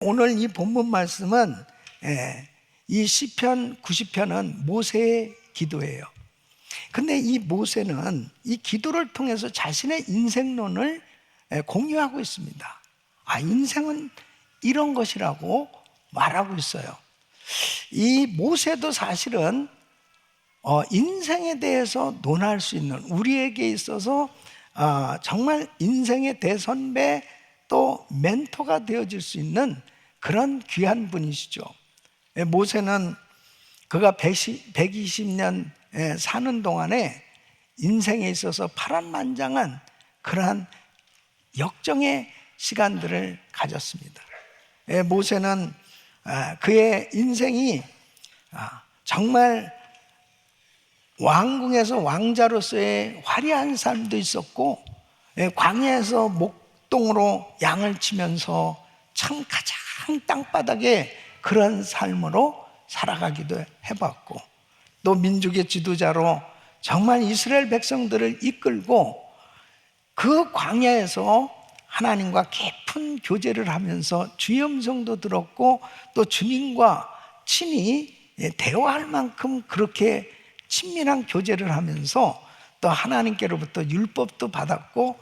오늘 이 본문 말씀은 이 시편 90편은 모세의 기도예요. 근데 이 모세는 이 기도를 통해서 자신의 인생론을 공유하고 있습니다. 인생은 이런 것이라고 말하고 있어요. 이 모세도 사실은 인생에 대해서 논할 수 있는, 우리에게 있어서 정말 인생의 대선배 또 멘토가 되어질 수 있는 그런 귀한 분이시죠. 모세는 그가 120년 사는 동안에 인생에 있어서 파란만장한 그러한 역정의 시간들을 가졌습니다. 모세는 그의 인생이 정말 왕궁에서 왕자로서의 화려한 삶도 있었고, 광야에서 목동으로 양을 치면서 참 가장 땅바닥에 그런 삶으로 살아가기도 해봤고, 또 민족의 지도자로 정말 이스라엘 백성들을 이끌고 그 광야에서 하나님과 깊은 교제를 하면서 주의 음성도 들었고, 또 주님과 친히 대화할 만큼 그렇게 친밀한 교제를 하면서 또 하나님께로부터 율법도 받았고,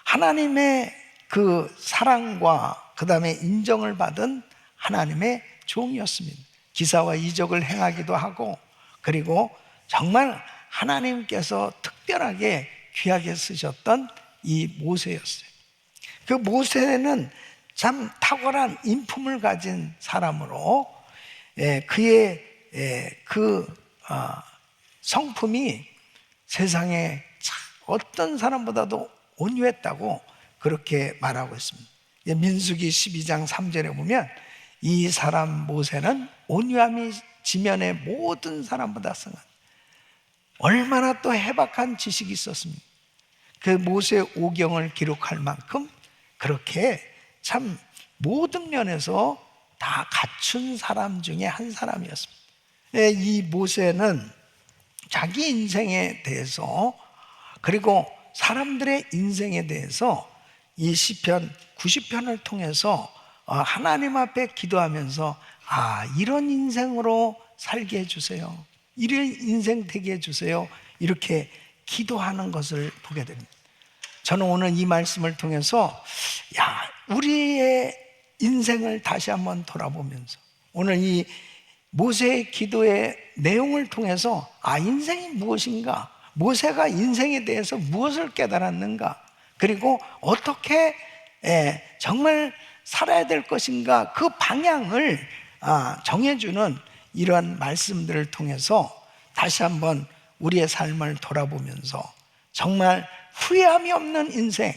하나님의 그 사랑과 그 다음에 인정을 받은 하나님의 종이었습니다. 기사와 이적을 행하기도 하고, 그리고 정말 하나님께서 특별하게 귀하게 쓰셨던 이 모세였어요. 그 모세는 참 탁월한 인품을 가진 사람으로 그의 그 성품이 세상에 어떤 사람보다도 온유했다고 그렇게 말하고 있습니다. 민수기 12장 3절에 보면 이 사람 모세는 온유함이 지면의 모든 사람보다 승한, 얼마나 또 해박한 지식이 있었습니까? 그 모세 오경을 기록할 만큼 그렇게 참 모든 면에서 다 갖춘 사람 중에 한 사람이었습니다. 이 모세는 자기 인생에 대해서, 그리고 사람들의 인생에 대해서 이 시편 90편을 통해서 하나님 앞에 기도하면서 이런 인생으로 살게 해주세요, 이런 인생 되게 해주세요, 이렇게 기도하는 것을 보게 됩니다. 저는 오늘 이 말씀을 통해서 우리의 인생을 다시 한번 돌아보면서, 오늘 이 모세의 기도의 내용을 통해서 인생이 무엇인가, 모세가 인생에 대해서 무엇을 깨달았는가, 그리고 어떻게 정말 살아야 될 것인가, 그 방향을 정해주는 이러한 말씀들을 통해서 다시 한번 우리의 삶을 돌아보면서 정말 후회함이 없는 인생,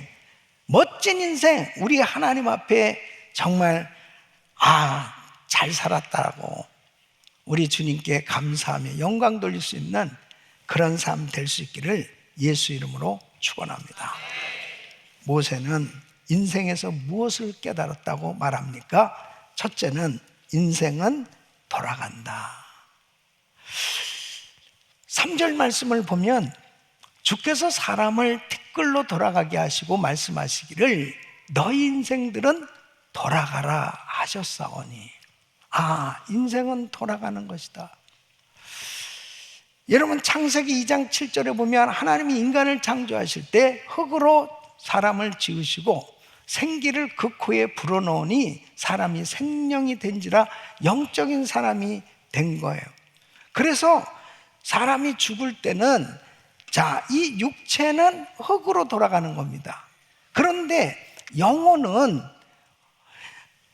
멋진 인생, 우리 하나님 앞에 정말 잘 살았다고 우리 주님께 감사하며 영광 돌릴 수 있는 그런 삶 될 수 있기를 예수 이름으로 축원합니다. 모세는 인생에서 무엇을 깨달았다고 말합니까? 첫째는 인생은 돌아간다. 3절 말씀을 보면 주께서 사람을 티끌로 돌아가게 하시고 말씀하시기를 너희 인생들은 돌아가라 하셨사오니. 인생은 돌아가는 것이다. 여러분, 창세기 2장 7절에 보면 하나님이 인간을 창조하실 때 흙으로 사람을 지으시고 생기를 그 코에 불어넣으니 사람이 생명이 된지라 영적인 사람이 된 거예요. 그래서 사람이 죽을 때는 이 육체는 흙으로 돌아가는 겁니다. 그런데 영혼은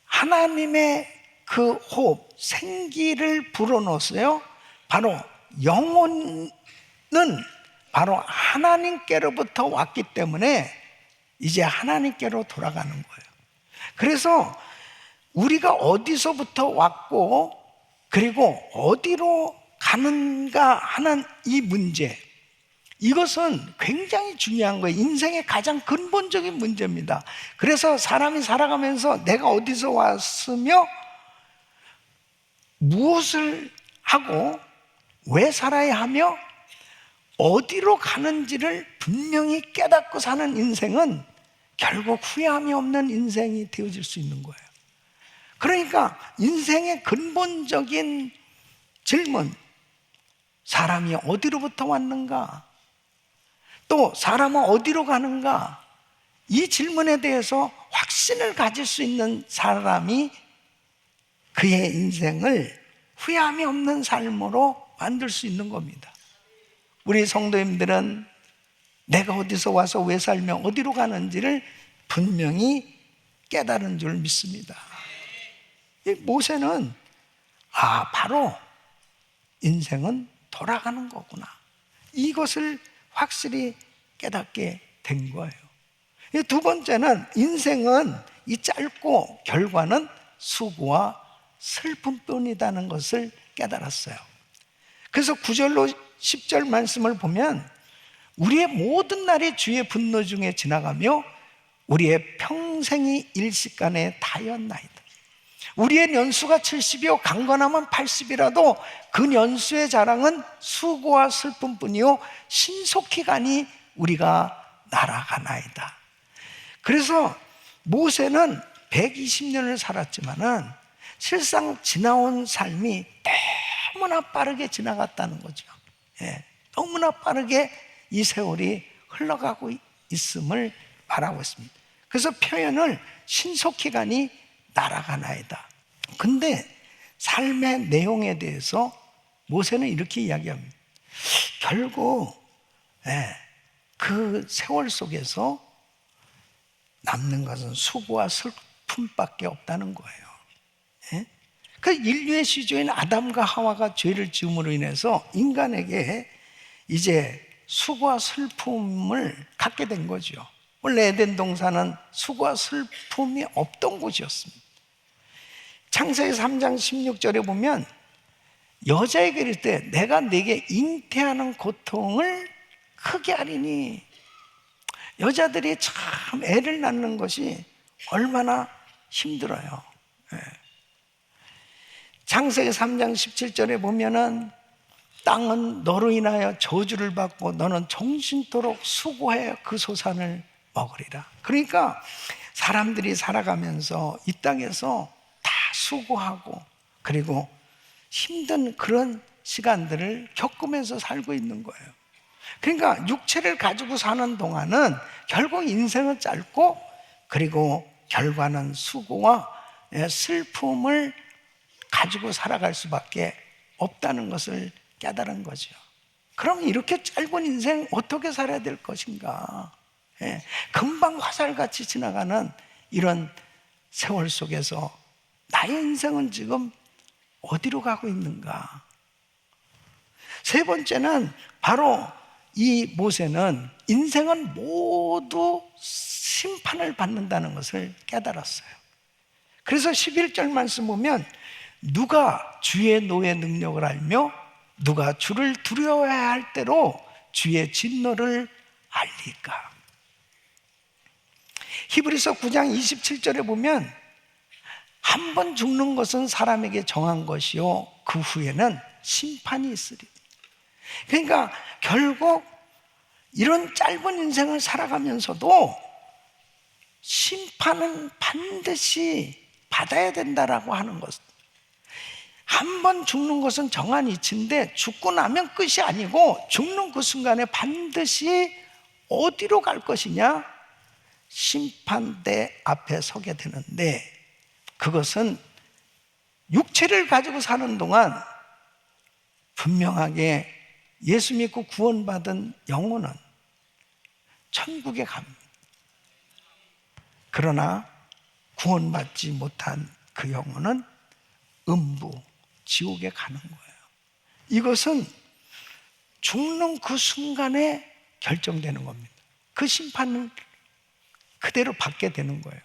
하나님의 그 호흡, 생기를 불어넣었어요. 바로 영혼은 바로 하나님께로부터 왔기 때문에 이제 하나님께로 돌아가는 거예요. 그래서 우리가 어디서부터 왔고 그리고 어디로 가는가 하는 이 문제, 이것은 굉장히 중요한 거예요. 인생의 가장 근본적인 문제입니다. 그래서 사람이 살아가면서 내가 어디서 왔으며 무엇을 하고 왜 살아야 하며 어디로 가는지를 분명히 깨닫고 사는 인생은 결국 후회함이 없는 인생이 되어질 수 있는 거예요. 그러니까 인생의 근본적인 질문, 사람이 어디로부터 왔는가? 또 사람은 어디로 가는가? 이 질문에 대해서 확신을 가질 수 있는 사람이 그의 인생을 후회함이 없는 삶으로 만들 수 있는 겁니다. 우리 성도님들은 내가 어디서 와서 왜 살며 어디로 가는지를 분명히 깨달은 줄 믿습니다. 이 모세는 바로 인생은 돌아가는 거구나, 이것을 확실히 깨닫게 된 거예요. 두 번째는 인생은 이 짧고 결과는 수고와 슬픔뿐이라는 것을 깨달았어요. 그래서 9절로 10절 말씀을 보면 우리의 모든 날이 주의 분노 중에 지나가며 우리의 평생이 일시간에 다였나이다. 우리의 연수가 70이요 강건하면 80이라도 그 연수의 자랑은 수고와 슬픔뿐이요 신속히 가니 우리가 날아가나이다. 그래서 모세는 120년을 살았지만은 실상 지나온 삶이 너무나 빠르게 지나갔다는 거죠. 너무나 빠르게 이 세월이 흘러가고 있음을 말하고 있습니다. 그래서 표현을 신속히 가니 날아가나이다. 근데 삶의 내용에 대해서 모세는 이렇게 이야기합니다. 결국 그 세월 속에서 남는 것은 수고와 슬픔밖에 없다는 거예요. 그 인류의 시조인 아담과 하와가 죄를 지음으로 인해서 인간에게 이제 수고와 슬픔을 갖게 된 거죠. 원래 에덴 동산은 수고와 슬픔이 없던 곳이었습니다. 창세기 3장 16절에 보면 여자에게 이를 때 내가 네게 잉태하는 고통을 크게 하리니, 여자들이 참 애를 낳는 것이 얼마나 힘들어요. 창세기 3장 17절에 보면은 땅은 너로 인하여 저주를 받고 너는 정신토록 수고해 그 소산을 먹으리라. 그러니까 사람들이 살아가면서 이 땅에서 다 수고하고 그리고 힘든 그런 시간들을 겪으면서 살고 있는 거예요. 그러니까 육체를 가지고 사는 동안은 결국 인생은 짧고 그리고 결과는 수고와 슬픔을 가지고 살아갈 수밖에 없다는 것을 깨달은 거죠. 그럼 이렇게 짧은 인생 어떻게 살아야 될 것인가? 금방 화살같이 지나가는 이런 세월 속에서 나의 인생은 지금 어디로 가고 있는가? 세 번째는 바로 이 모세는 인생은 모두 심판을 받는다는 것을 깨달았어요. 그래서 11절 말씀 보면 누가 주의 노의 능력을 알며 누가 주를 두려워해야 할 때로 주의 진노를 알릴까? 히브리서 9장 27절에 보면 한 번 죽는 것은 사람에게 정한 것이요 그 후에는 심판이 있으리. 그러니까 결국 이런 짧은 인생을 살아가면서도 심판은 반드시 받아야 된다라고 하는 것. 한 번 죽는 것은 정한 이치인데 죽고 나면 끝이 아니고 죽는 그 순간에 반드시 어디로 갈 것이냐? 심판대 앞에 서게 되는데, 그것은 육체를 가지고 사는 동안 분명하게 예수 믿고 구원받은 영혼은 천국에 갑니다. 그러나 구원받지 못한 그 영혼은 음부, 지옥에 가는 거예요. 이것은 죽는 그 순간에 결정되는 겁니다. 그 심판은 그대로 받게 되는 거예요.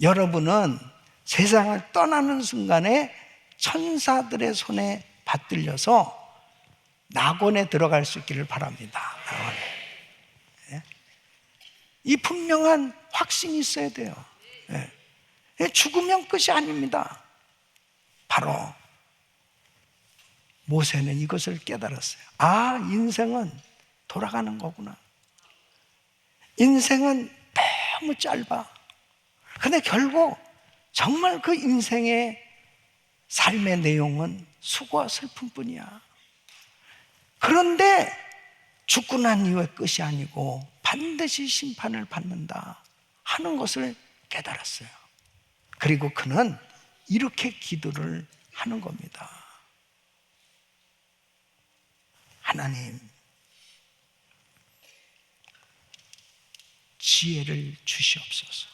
여러분은 세상을 떠나는 순간에 천사들의 손에 받들려서 낙원에 들어갈 수 있기를 바랍니다. 낙원에. 이 분명한 확신이 있어야 돼요. 죽으면 끝이 아닙니다. 바로 모세는 이것을 깨달았어요. 인생은 돌아가는 거구나. 인생은 너무 짧아. 근데 결국 정말 그 인생의 삶의 내용은 수고와 슬픔뿐이야. 그런데 죽고 난 이후에 끝이 아니고 반드시 심판을 받는다 하는 것을 깨달았어요. 그리고 그는 이렇게 기도를 하는 겁니다. 하나님, 지혜를 주시옵소서.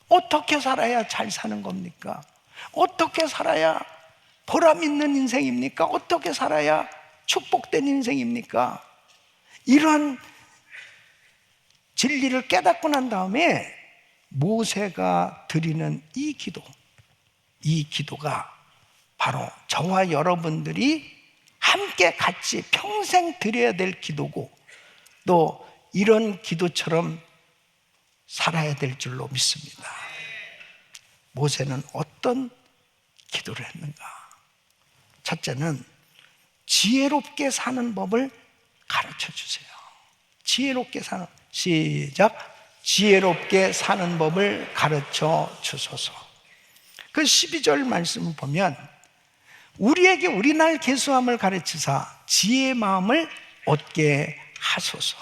어떻게 살아야 잘 사는 겁니까? 어떻게 살아야 보람 있는 인생입니까? 어떻게 살아야 축복된 인생입니까? 이런 진리를 깨닫고 난 다음에 모세가 드리는 이 기도가 바로 저와 여러분들이 함께 같이 평생 드려야 될 기도고, 또 이런 기도처럼 살아야 될 줄로 믿습니다. 모세는 어떤 기도를 했는가? 첫째는 지혜롭게 사는 법을 가르쳐 주세요. 지혜롭게 사는, 시작. 지혜롭게 사는 법을 가르쳐 주소서. 그 12절 말씀을 보면 우리에게 우리날 계수함을 가르치사 지혜의 마음을 얻게 하소서.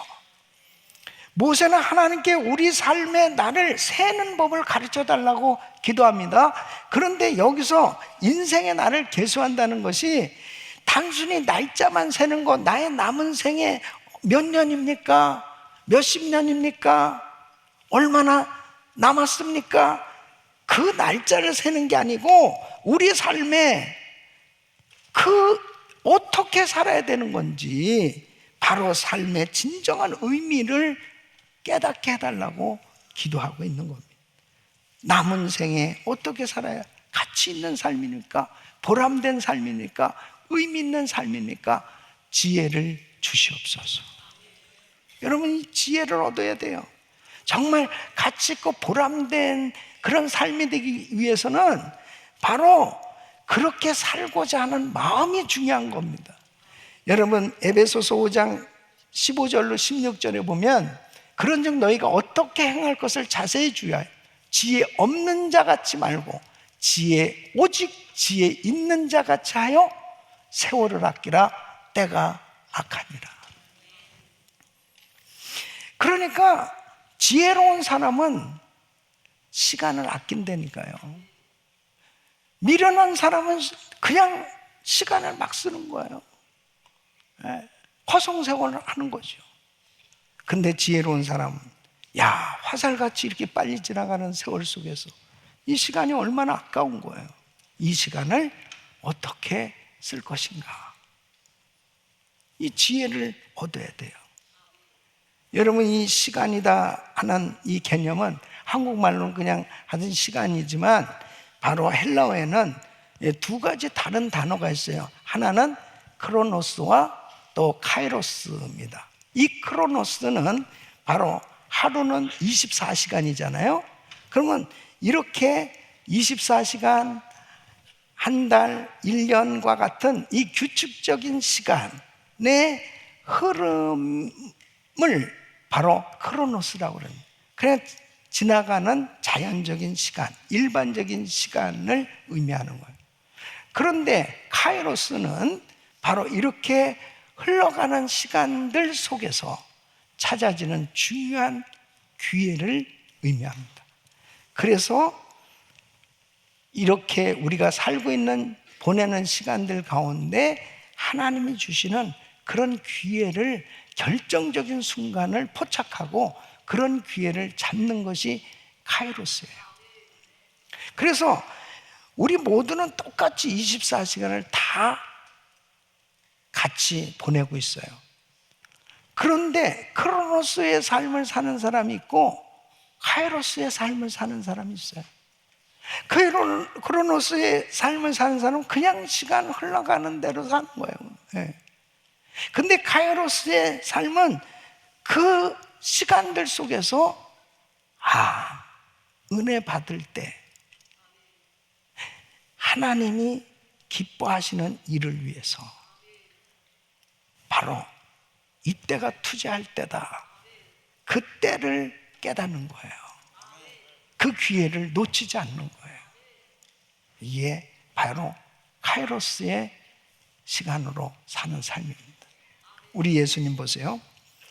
모세는 하나님께 우리 삶의 날을 세는 법을 가르쳐 달라고 기도합니다. 그런데 여기서 인생의 날을 계수한다는 것이 단순히 날짜만 세는 것, 나의 남은 생에 몇 년입니까? 몇십 년입니까? 얼마나 남았습니까? 그 날짜를 세는 게 아니고 우리 삶에 어떻게 살아야 되는 건지 바로 삶의 진정한 의미를 깨닫게 해달라고 기도하고 있는 겁니다. 남은 생에 어떻게 살아야 가치 있는 삶입니까? 보람된 삶입니까? 의미 있는 삶입니까? 지혜를 주시옵소서. 여러분, 이 지혜를 얻어야 돼요. 정말 가치 있고 보람된 그런 삶이 되기 위해서는 바로 그렇게 살고자 하는 마음이 중요한 겁니다. 여러분, 에베소서 5장 15절로 16절에 보면 그런즉 너희가 어떻게 행할 것을 자세히 주의하여 지혜 없는 자 같이 말고 오직 지혜 있는 자 같이 하여 세월을 아끼라. 때가 악하니라. 그러니까 지혜로운 사람은 시간을 아낀다니까요. 미련한 사람은 그냥 시간을 막 쓰는 거예요. 허송세월을 하는 거죠. 근데 지혜로운 사람은 화살같이 이렇게 빨리 지나가는 세월 속에서 이 시간이 얼마나 아까운 거예요. 이 시간을 어떻게 쓸 것인가? 이 지혜를 얻어야 돼요. 여러분, 이 시간이다 하는 이 개념은 한국말로는 그냥 하던 시간이지만 바로 헬라어에는 두 가지 다른 단어가 있어요. 하나는 크로노스와 또 카이로스입니다. 이 크로노스는 바로 하루는 24시간이잖아요. 그러면 이렇게 24시간, 한 달, 1년과 같은 이 규칙적인 시간의 흐름을 바로 크로노스라고 그럽니다. 그냥 지나가는 자연적인 시간, 일반적인 시간을 의미하는 거예요. 그런데 카이로스는 바로 이렇게 흘러가는 시간들 속에서 찾아지는 중요한 기회를 의미합니다. 그래서 이렇게 우리가 살고 있는, 보내는 시간들 가운데 하나님이 주시는 그런 기회를, 결정적인 순간을 포착하고 그런 기회를 잡는 것이 카이로스예요. 그래서 우리 모두는 똑같이 24시간을 다 같이 보내고 있어요. 그런데 크로노스의 삶을 사는 사람이 있고 카이로스의 삶을 사는 사람이 있어요. 크로노스의 삶을 사는 사람은 그냥 시간 흘러가는 대로 사는 거예요. 근데 카이로스의 삶은 그 시간들 속에서 은혜 받을 때 하나님이 기뻐하시는 일을 위해서 바로 이때가 투자할 때다. 그때를 깨닫는 거예요. 그 기회를 놓치지 않는 거예요. 이게 바로 카이로스의 시간으로 사는 삶입니다. 우리 예수님 보세요.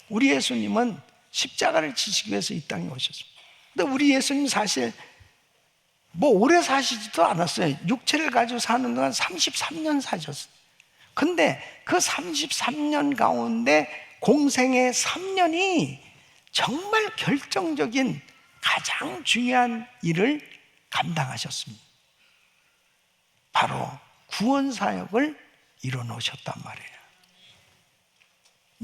우리 예수님은 십자가를 지시기 위해서 이 땅에 오셨습니다. 근데 우리 예수님 사실 오래 사시지도 않았어요. 육체를 가지고 사는 동안 33년 사셨어요. 근데 그 33년 가운데 공생의 3년이 정말 결정적인 가장 중요한 일을 감당하셨습니다. 바로 구원 사역을 이뤄놓으셨단 말이에요.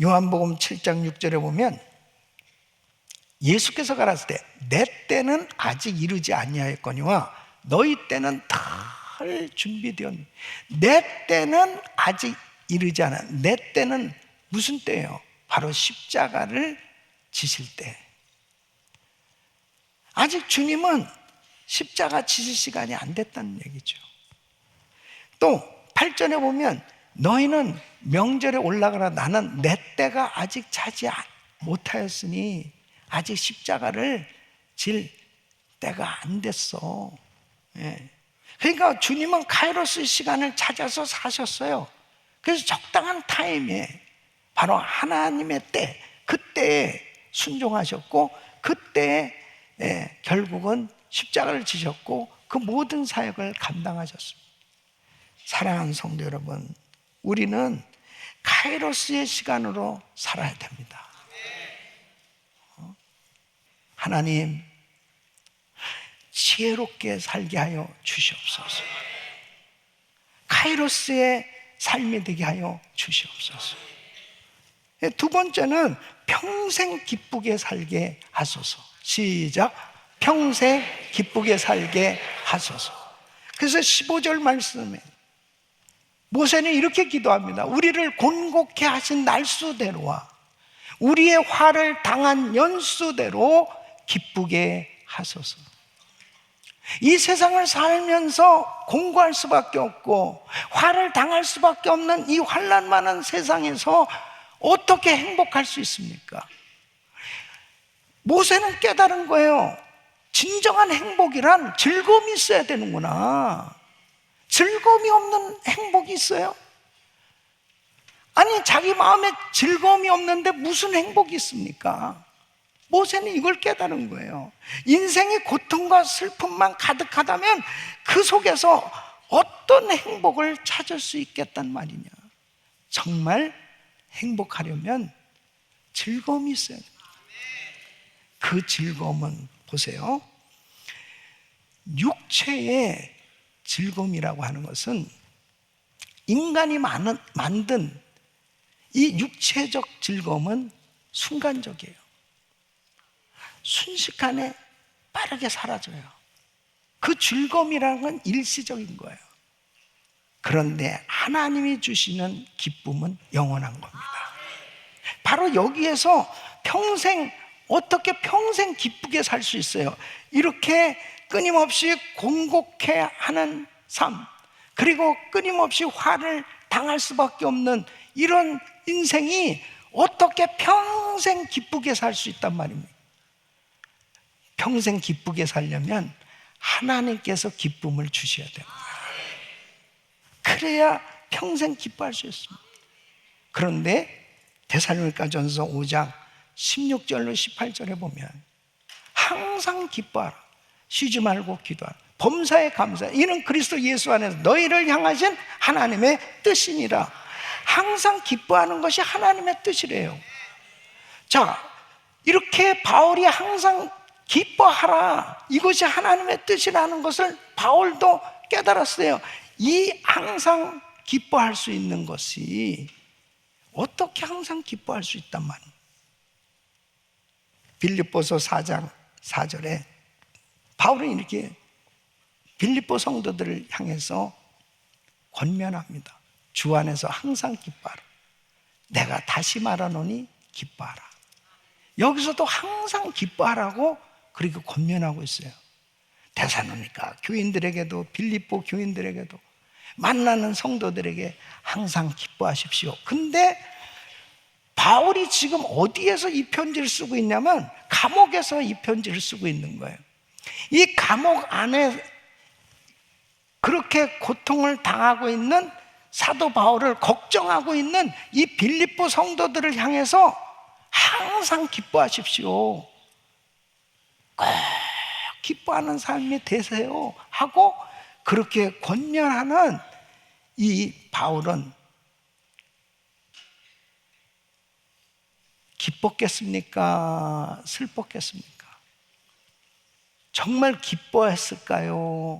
요한복음 7장 6절에 보면 예수께서 가라사대 내 때는 아직 이르지 아니하였거니와 너희 때는 다 준비되었니. 내 때는 아직 이르지 않아. 내 때는 무슨 때예요? 바로 십자가를 지실 때. 아직 주님은 십자가 지실 시간이 안 됐다는 얘기죠. 또 8절에 보면 너희는 명절에 올라가라. 나는 내 때가 아직 차지 못하였으니 아직 십자가를 질 때가 안 됐어. 예. 그러니까 주님은 카이로스 시간을 찾아서 사셨어요. 그래서 적당한 타임에 바로 하나님의 때, 그때에 순종하셨고 그때에 결국은 십자가를 지셨고 그 모든 사역을 감당하셨습니다. 사랑하는 성도 여러분, 우리는 카이로스의 시간으로 살아야 됩니다. 하나님, 지혜롭게 살게 하여 주시옵소서. 카이로스의 삶이 되게 하여 주시옵소서. 두 번째는 평생 기쁘게 살게 하소서. 시작. 평생 기쁘게 살게 하소서. 그래서 15절 말씀에 모세는 이렇게 기도합니다. 우리를 곤곡해 하신 날수대로와 우리의 화를 당한 연수대로 기쁘게 하소서. 이 세상을 살면서 공고할 수밖에 없고 화를 당할 수밖에 없는 이 환난 많은 세상에서 어떻게 행복할 수 있습니까? 모세는 깨달은 거예요. 진정한 행복이란 즐거움이 있어야 되는구나. 즐거움이 없는 행복이 있어요? 아니, 자기 마음에 즐거움이 없는데 무슨 행복이 있습니까? 모세는 이걸 깨달은 거예요. 인생의 고통과 슬픔만 가득하다면 그 속에서 어떤 행복을 찾을 수 있겠단 말이냐. 정말 행복하려면 즐거움이 있어야 됩니다. 그 즐거움은 보세요. 육체의 즐거움이라고 하는 것은 인간이 만든 이 육체적 즐거움은 순간적이에요. 순식간에 빠르게 사라져요. 그 즐거움이라는 건 일시적인 거예요. 그런데 하나님이 주시는 기쁨은 영원한 겁니다. 바로 여기에서 어떻게 평생 기쁘게 살 수 있어요? 이렇게 끊임없이 공곡해 하는 삶, 그리고 끊임없이 화를 당할 수밖에 없는 이런 인생이 어떻게 평생 기쁘게 살 수 있단 말입니까? 평생 기쁘게 살려면 하나님께서 기쁨을 주셔야 됩니다. 그래야 평생 기뻐할 수 있습니다. 그런데 데살로니가전서 5장 16절로 18절에 보면 항상 기뻐하라, 쉬지 말고 기도하라, 범사에 감사하라, 이는 그리스도 예수 안에서 너희를 향하신 하나님의 뜻이니라. 항상 기뻐하는 것이 하나님의 뜻이래요. 자, 이렇게 바울이 항상 기뻐하라, 이것이 하나님의 뜻이라는 것을 바울도 깨달았어요. 이 항상 기뻐할 수 있는 것이 어떻게 항상 기뻐할 수 있단 말이에요? 빌립보서 4장 4절에 바울은 이렇게 빌립보 성도들을 향해서 권면합니다. 주 안에서 항상 기뻐하라. 내가 다시 말하노니 기뻐하라. 여기서도 항상 기뻐하라고 그리고 권면하고 있어요. 데살로니가 교인들에게도 빌립보 교인들에게도 만나는 성도들에게 항상 기뻐하십시오. 근데 바울이 지금 어디에서 이 편지를 쓰고 있냐면 감옥에서 이 편지를 쓰고 있는 거예요. 이 감옥 안에 그렇게 고통을 당하고 있는 사도 바울을 걱정하고 있는 이 빌립보 성도들을 향해서 항상 기뻐하십시오. 꼭 기뻐하는 삶이 되세요 하고 그렇게 권면하는 이 바울은 기뻤겠습니까? 슬펐겠습니까? 정말 기뻐했을까요?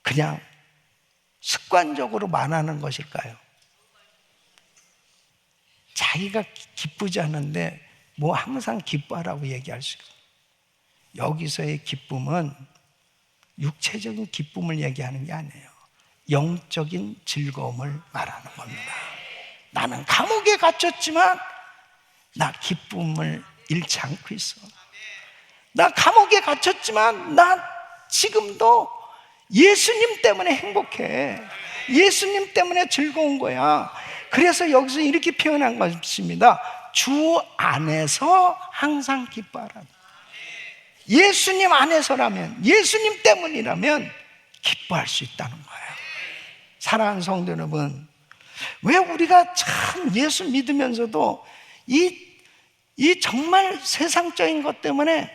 그냥 습관적으로 말하는 것일까요? 자기가 기쁘지 않은데 뭐 항상 기뻐하라고 얘기할 수 있어요. 여기서의 기쁨은 육체적인 기쁨을 얘기하는 게 아니에요. 영적인 즐거움을 말하는 겁니다. 나는 감옥에 갇혔지만 나 기쁨을 잃지 않고 있어. 나 감옥에 갇혔지만 나 지금도 예수님 때문에 행복해. 예수님 때문에 즐거운 거야. 그래서 여기서 이렇게 표현한 것입니다. 주 안에서 항상 기뻐하라. 예수님 안에서라면, 예수님 때문이라면 기뻐할 수 있다는 거예요. 사랑하는 성도 여러분, 왜 우리가 참 예수 믿으면서도 이 정말 세상적인 것 때문에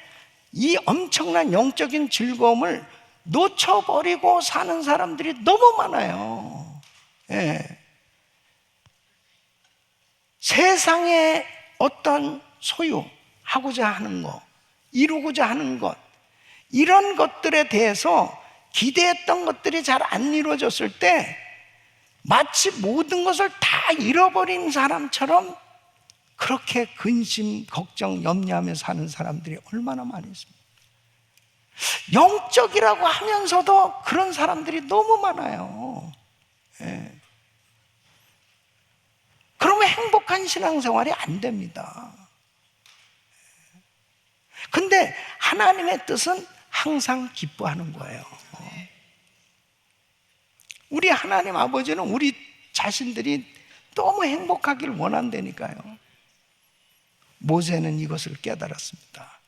이 엄청난 영적인 즐거움을 놓쳐버리고 사는 사람들이 너무 많아요. 예. 세상의 어떤 소유하고자 하는 것, 이루고자 하는 것, 이런 것들에 대해서 기대했던 것들이 잘 안 이루어졌을 때 마치 모든 것을 다 잃어버린 사람처럼 그렇게 근심, 걱정, 염려하며 사는 사람들이 얼마나 많이 있습니까? 영적이라고 하면서도 그런 사람들이 너무 많아요. 예. 그러면 행복한 신앙생활이 안 됩니다. 근데 하나님의 뜻은 항상 기뻐하는 거예요. 우리 하나님 아버지는 우리 자신들이 너무 행복하기를 원한다니까요. 모세는 이것을 깨달았습니다.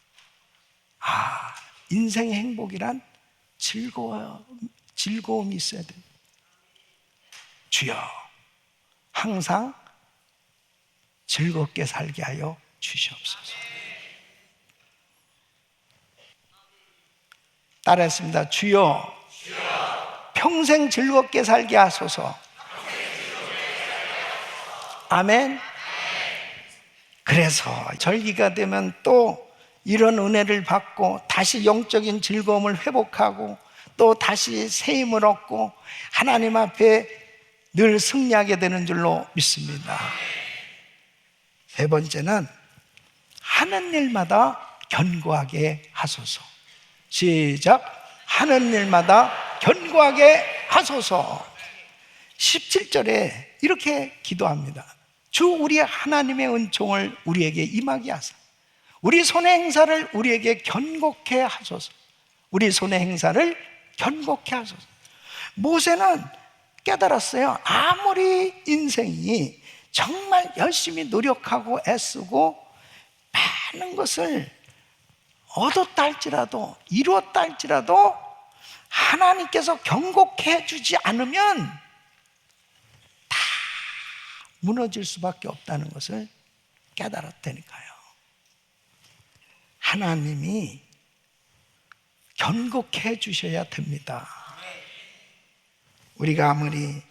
아, 인생의 행복이란 즐거움이 있어야 됩니다. 주여, 항상 즐겁게 살게 하여 주시옵소서. 따라했습니다. 주여, 평생 즐겁게 살게 하소서. 아멘. 그래서 절기가 되면 또 이런 은혜를 받고 다시 영적인 즐거움을 회복하고 또 다시 새 힘을 얻고 하나님 앞에 늘 승리하게 되는 줄로 믿습니다. 세 번째는 하는 일마다 견고하게 하소서. 시작. 하는 일마다 견고하게 하소서. 17절에 이렇게 기도합니다. 주 우리 하나님의 은총을 우리에게 임하게 하소서. 우리 손의 행사를 우리에게 견고케 하소서. 우리 손의 행사를 견고케 하소서. 모세는 깨달았어요. 아무리 인생이 정말 열심히 노력하고 애쓰고 많은 것을 얻었다 할지라도 이루었다 할지라도 하나님께서 견고케 해주지 않으면 다 무너질 수밖에 없다는 것을 깨달았다니까요. 하나님이 견고케 해주셔야 됩니다. 우리가 아무리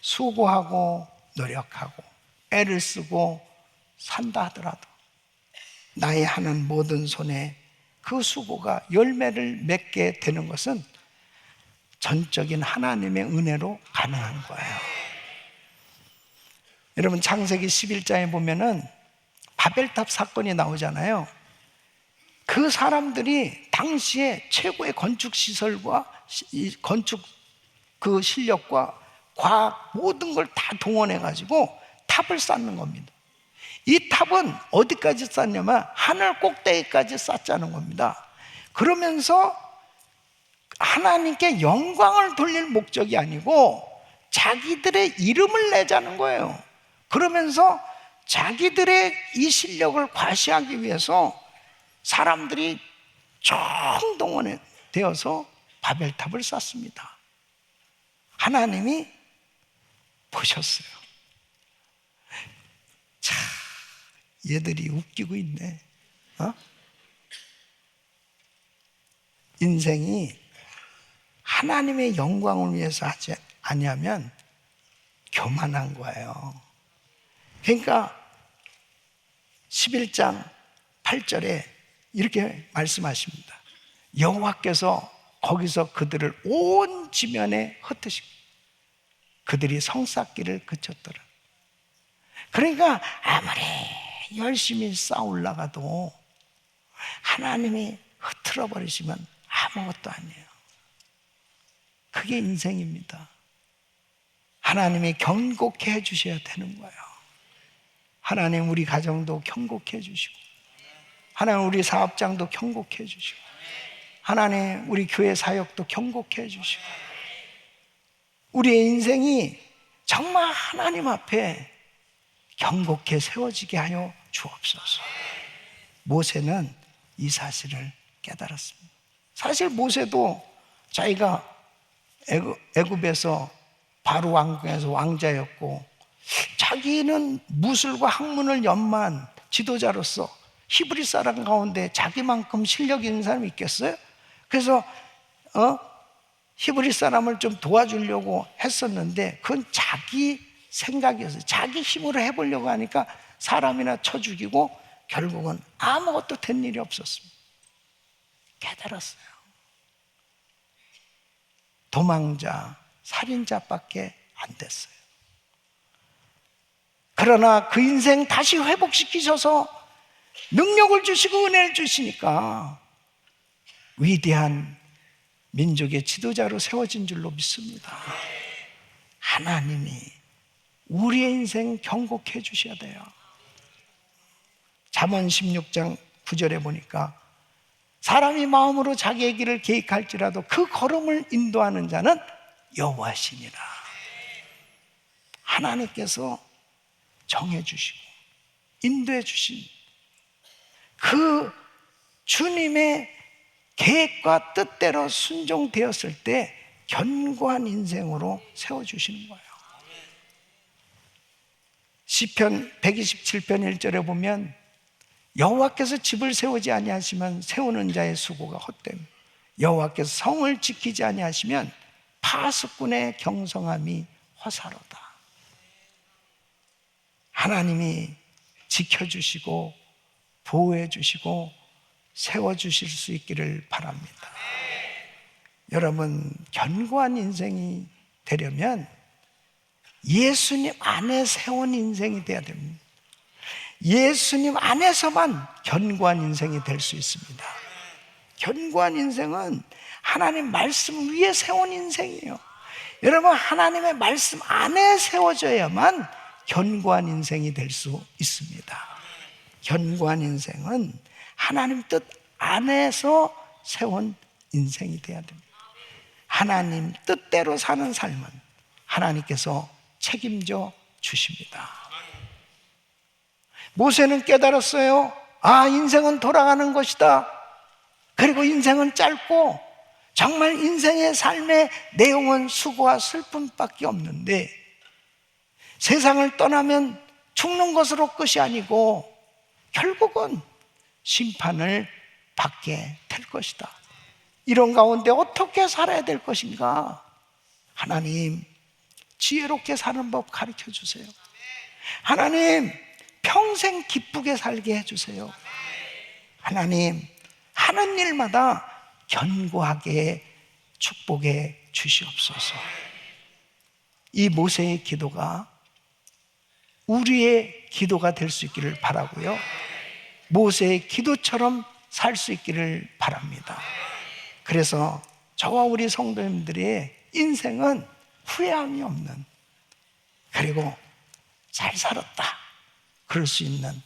수고하고 노력하고 애를 쓰고 산다 하더라도 나의 하는 모든 손에 그 수고가 열매를 맺게 되는 것은 전적인 하나님의 은혜로 가능한 거예요. 여러분 창세기 11장에 보면은 바벨탑 사건이 나오잖아요. 그 사람들이 당시에 최고의 건축 시설과 건축 그 실력과 과학 모든 걸 다 동원해 가지고 탑을 쌓는 겁니다. 이 탑은 어디까지 쌓냐면 하늘 꼭대기까지 쌓자는 겁니다. 그러면서 하나님께 영광을 돌릴 목적이 아니고 자기들의 이름을 내자는 거예요. 그러면서 자기들의 이 실력을 과시하기 위해서 사람들이 총동원에 되어서 바벨탑을 쌓습니다. 하나님이 보셨어요. 자, 얘들이 웃기고 있네. 인생이 하나님의 영광을 위해서 하지 아니하면 교만한 거예요. 그러니까 11장 8절에 이렇게 말씀하십니다. 여호와께서 거기서 그들을 온 지면에 흩으시고 그들이 성쌓기를 그쳤더라. 그러니까 아무리 열심히 쌓아올라가도 하나님이 흐트러 버리시면 아무것도 아니에요. 그게 인생입니다. 하나님이 경고케 해주셔야 되는 거예요. 하나님 우리 가정도 경고케 해주시고, 하나님 우리 사업장도 경고케 해주시고, 하나님 우리 교회 사역도 경고케 해주시고, 우리의 인생이 정말 하나님 앞에 경고케 세워지게 하여 주옵소서. 모세는 이 사실을 깨달았습니다. 사실 모세도 자기가 애굽에서 바로 왕궁에서 왕자였고, 자기는 무술과 학문을 연마한 지도자로서 히브리 사람 가운데 자기만큼 실력 있는 사람이 있겠어요? 그래서 히브리 사람을 좀 도와주려고 했었는데 그건 자기 생각이었어요. 자기 힘으로 해보려고 하니까 사람이나 쳐 죽이고 결국은 아무것도 된 일이 없었습니다. 깨달았어요. 도망자, 살인자밖에 안 됐어요. 그러나 그 인생 다시 회복시키셔서 능력을 주시고 은혜를 주시니까 위대한 민족의 지도자로 세워진 줄로 믿습니다. 하나님이 우리의 인생 경고케 해주셔야 돼요. 잠언 16장 9절에 보니까 사람이 마음으로 자기의 길을 계획할지라도 그 걸음을 인도하는 자는 여호와시니라. 하나님께서 정해주시고 인도해주신 그 주님의 계획과 뜻대로 순종되었을 때 견고한 인생으로 세워주시는 거예요. 시편 127편 1절에 보면 여호와께서 집을 세우지 아니하시면 세우는 자의 수고가 헛됨, 여호와께서 성을 지키지 아니하시면 파수꾼의 경성함이 허사로다. 하나님이 지켜주시고 보호해주시고 세워주실 수 있기를 바랍니다. 여러분, 견고한 인생이 되려면 예수님 안에 세운 인생이 돼야 됩니다. 예수님 안에서만 견고한 인생이 될 수 있습니다. 견고한 인생은 하나님 말씀 위에 세운 인생이에요. 여러분, 하나님의 말씀 안에 세워져야만 견고한 인생이 될 수 있습니다. 견고한 인생은 하나님 뜻 안에서 세운 인생이 돼야 됩니다. 하나님 뜻대로 사는 삶은 하나님께서 책임져 주십니다. 모세는 깨달았어요. 아, 인생은 돌아가는 것이다. 그리고 인생은 짧고 정말 인생의 삶의 내용은 수고와 슬픔밖에 없는데 세상을 떠나면 죽는 것으로 끝이 아니고 결국은 심판을 받게 될 것이다. 이런 가운데 어떻게 살아야 될 것인가? 하나님, 지혜롭게 사는 법 가르쳐 주세요. 하나님, 평생 기쁘게 살게 해주세요. 하나님, 하는 일마다 견고하게 축복해 주시옵소서. 이 모세의 기도가 우리의 기도가 될 수 있기를 바라고요, 모세의 기도처럼 살 수 있기를 바랍니다. 그래서 저와 우리 성도님들의 인생은 후회함이 없는, 그리고 잘 살았다 그럴 수 있는,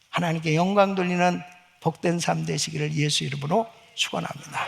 하나님께 영광 돌리는 복된 삶 되시기를 예수 이름으로 축원합니다.